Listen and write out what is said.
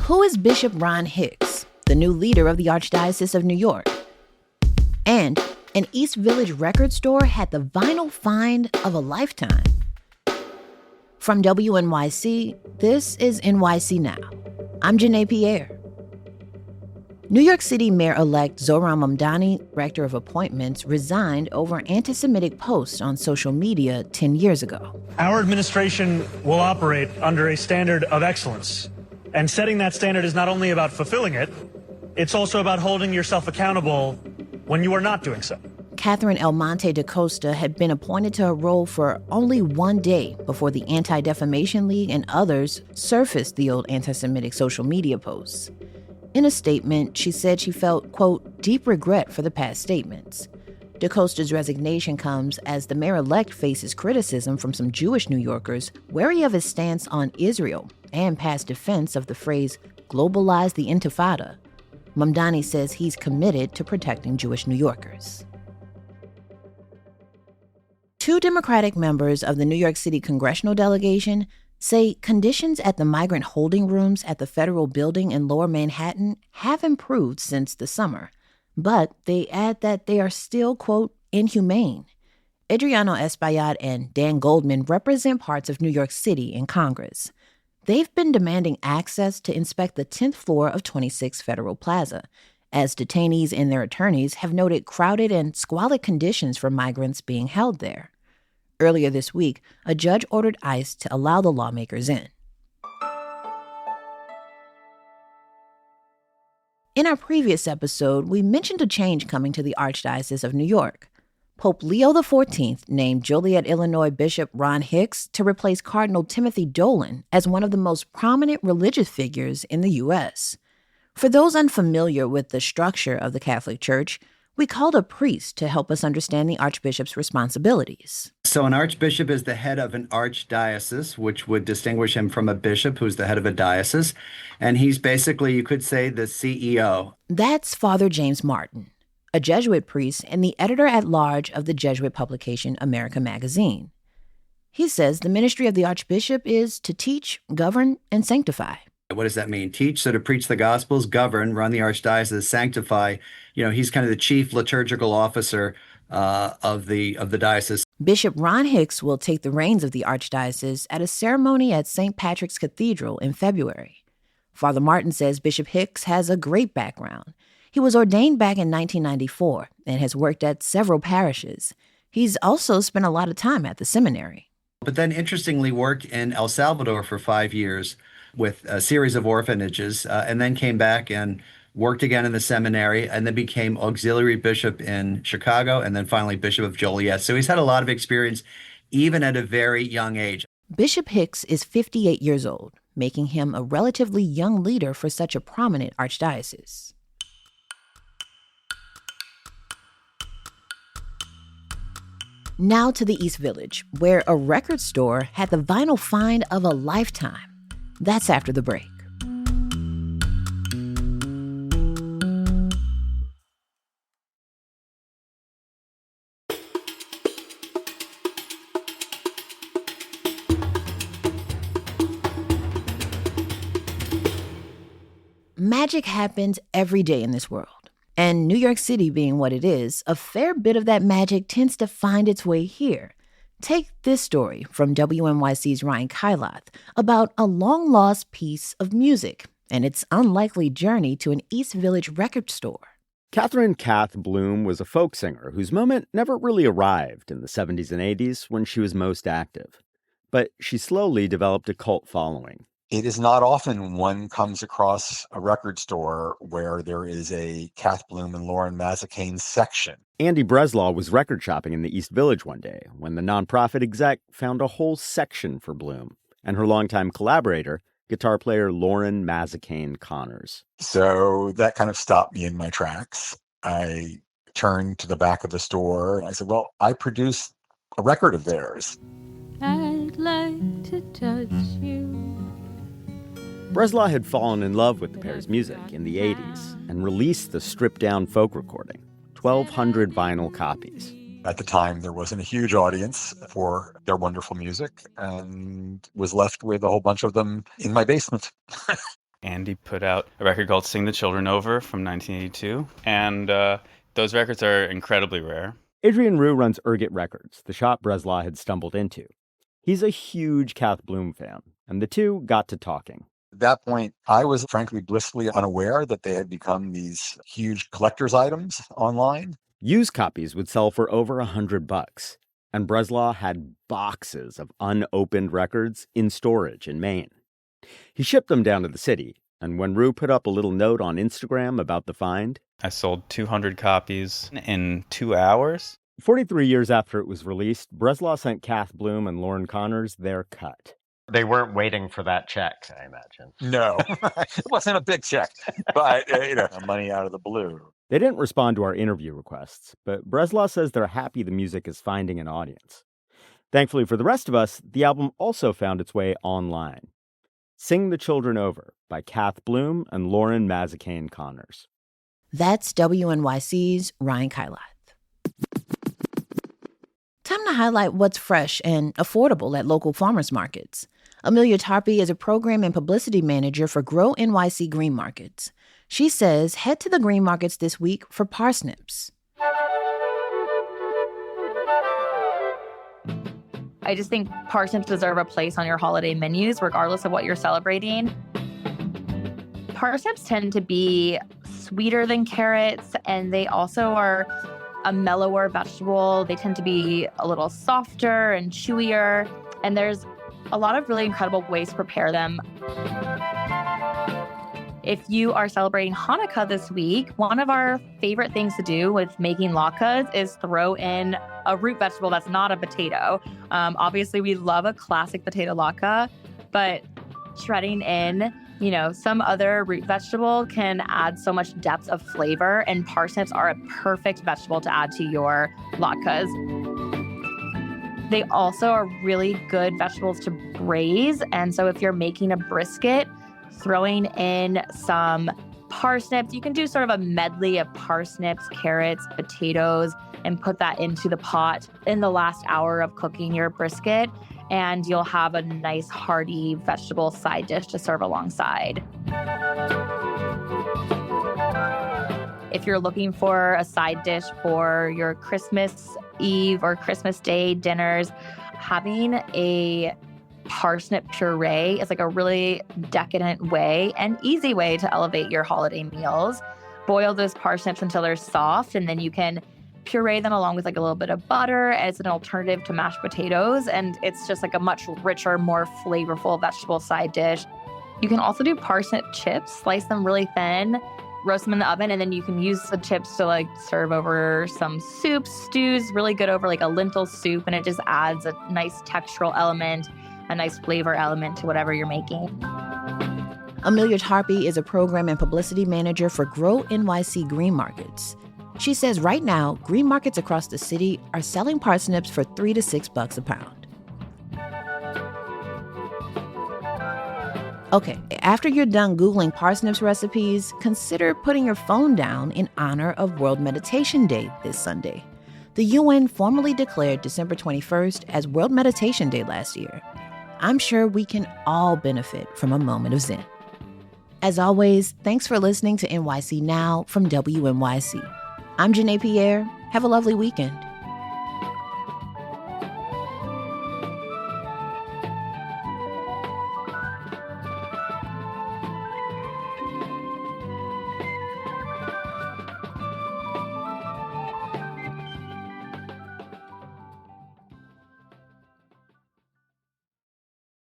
Who is Bishop Ron Hicks, the new leader of the Archdiocese of New York? And an East Village record store had the vinyl find of a lifetime. From WNYC, this is NYC Now. I'm Janae Pierre. New York City Mayor-elect Zohran Mamdani, Director of Appointments, resigned over anti-Semitic posts on social media 10 years ago. Our administration will operate under a standard of excellence. And setting that standard is not only about fulfilling it, it's also about holding yourself accountable when you are not doing so. Catherine Almonte da Costa had been appointed to her role for only one day before the Anti-Defamation League and others surfaced the old anti-Semitic social media posts. In a statement, she said she felt, quote, deep regret for the past statements. Da Costa's resignation comes as the mayor-elect faces criticism from some Jewish New Yorkers wary of his stance on Israel and past defense of the phrase, globalize the intifada. Mamdani says he's committed to protecting Jewish New Yorkers. Two Democratic members of the New York City congressional delegation say conditions at the migrant holding rooms at the federal building in Lower Manhattan have improved since the summer, but they add that they are still, quote, inhumane. Adriano Espaillat and Dan Goldman represent parts of New York City in Congress. They've been demanding access to inspect the 10th floor of 26 Federal Plaza, as detainees and their attorneys have noted crowded and squalid conditions for migrants being held there. Earlier this week, a judge ordered ICE to allow the lawmakers in. In our previous episode, we mentioned a change coming to the Archdiocese of New York. Pope Leo XIV named Joliet, Illinois Bishop Ron Hicks to replace Cardinal Timothy Dolan as one of the most prominent religious figures in the U.S. For those unfamiliar with the structure of the Catholic Church, we called a priest to help us understand the archbishop's responsibilities. So an archbishop is the head of an archdiocese, which would distinguish him from a bishop who's the head of a diocese. And he's basically, you could say, the CEO. That's Father James Martin, a Jesuit priest and the editor-at-large of the Jesuit publication America Magazine. He says the ministry of the archbishop is to teach, govern, and sanctify. What does that mean? Teach, so to preach the Gospels, govern, run the archdiocese, sanctify. He's kind of the chief liturgical officer of the diocese. Bishop Ron Hicks will take the reins of the archdiocese at a ceremony at St. Patrick's Cathedral in February. Father Martin says Bishop Hicks has a great background. He was ordained back in 1994 and has worked at several parishes. He's also spent a lot of time at the seminary. But then, interestingly, worked in El Salvador for 5 years with a series of orphanages, and then came back and worked again in the seminary, and then became auxiliary bishop in Chicago, and then finally bishop of Joliet. So he's had a lot of experience, even at a very young age. Bishop Hicks is 58 years old, making him a relatively young leader for such a prominent archdiocese. Now to the East Village, where a record store had the vinyl find of a lifetime. That's after the break. Magic happens every day in this world. And New York City being what it is, a fair bit of that magic tends to find its way here. Take this story from WNYC's Ryan Kyloth about a long-lost piece of music and its unlikely journey to an East Village record store. Catherine Kath Bloom was a folk singer whose moment never really arrived in the 70s and 80s when she was most active. But she slowly developed a cult following. It is not often one comes across a record store where there is a Kath Bloom and Lauren Mazzacane section. Andy Breslaw was record shopping in the East Village one day when the nonprofit exec found a whole section for Bloom and her longtime collaborator, guitar player Lauren Mazzacane Connors. So that kind of stopped me in my tracks. I turned to the back of the store and I said, well, I produced a record of theirs. I'd like to touch you. Breslaw had fallen in love with the pair's music in the 80s and released the stripped-down folk recording, 1,200 vinyl copies. At the time, there wasn't a huge audience for their wonderful music and was left with a whole bunch of them in my basement. Andy put out a record called Sing the Children Over from 1982, and those records are incredibly rare. Adrian Rue runs Erget Records, the shop Breslau had stumbled into. He's a huge Kath Bloom fan, and the two got to talking. At that point, I was frankly blissfully unaware that they had become these huge collector's items online. Used copies would sell for over $100, and Breslau had boxes of unopened records in storage in Maine. He shipped them down to the city, and when Rue put up a little note on Instagram about the find, I sold 200 copies in 2 hours. 43 years after it was released, Breslau sent Kath Bloom and Lauren Connors their cut. They weren't waiting for that check, I imagine. No, it wasn't a big check, but money out of the blue. They didn't respond to our interview requests, but Breslau says they're happy the music is finding an audience. Thankfully for the rest of us, the album also found its way online. Sing the Children Over by Kath Bloom and Lauren Mazzacane Connors. That's WNYC's Ryan Kailath. Time to highlight what's fresh and affordable at local farmers markets. Amelia Tarpey is a program and publicity manager for Grow NYC Green Markets. She says head to the green markets this week for parsnips. I just think parsnips deserve a place on your holiday menus, regardless of what you're celebrating. Parsnips tend to be sweeter than carrots, and they also are a mellower vegetable. They tend to be a little softer and chewier, and there's a lot of really incredible ways to prepare them. If you are celebrating Hanukkah this week, one of our favorite things to do with making latkes is throw in a root vegetable that's not a potato. Obviously, we love a classic potato latke, but shredding in, some other root vegetable can add so much depth of flavor, and parsnips are a perfect vegetable to add to your latkes. They also are really good vegetables to braise, and so if you're making a brisket, throwing in some parsnips, you can do sort of a medley of parsnips, carrots, potatoes, and put that into the pot in the last hour of cooking your brisket, and you'll have a nice hearty vegetable side dish to serve alongside. If you're looking for a side dish for your Christmas Eve or Christmas Day dinners, having a parsnip puree is like a really decadent way and easy way to elevate your holiday meals. Boil those parsnips until they're soft, and then you can puree them along with like a little bit of butter as an alternative to mashed potatoes, and it's just like a much richer, more flavorful vegetable side dish. You can also do parsnip chips, slice them really thin, roast them in the oven, and then you can use the chips to like serve over some soups, stews, really good over like a lentil soup, and it just adds a nice textural element, a nice flavor element to whatever you're making. Amelia Tarpey is a program and publicity manager for Grow NYC Green Markets. She says right now, green markets across the city are selling parsnips for $3 to $6 a pound. Okay, after you're done Googling parsnips recipes, consider putting your phone down in honor of World Meditation Day this Sunday. The UN formally declared December 21st as World Meditation Day last year. I'm sure we can all benefit from a moment of Zen. As always, thanks for listening to NYC Now from WNYC. I'm Janae Pierre. Have a lovely weekend.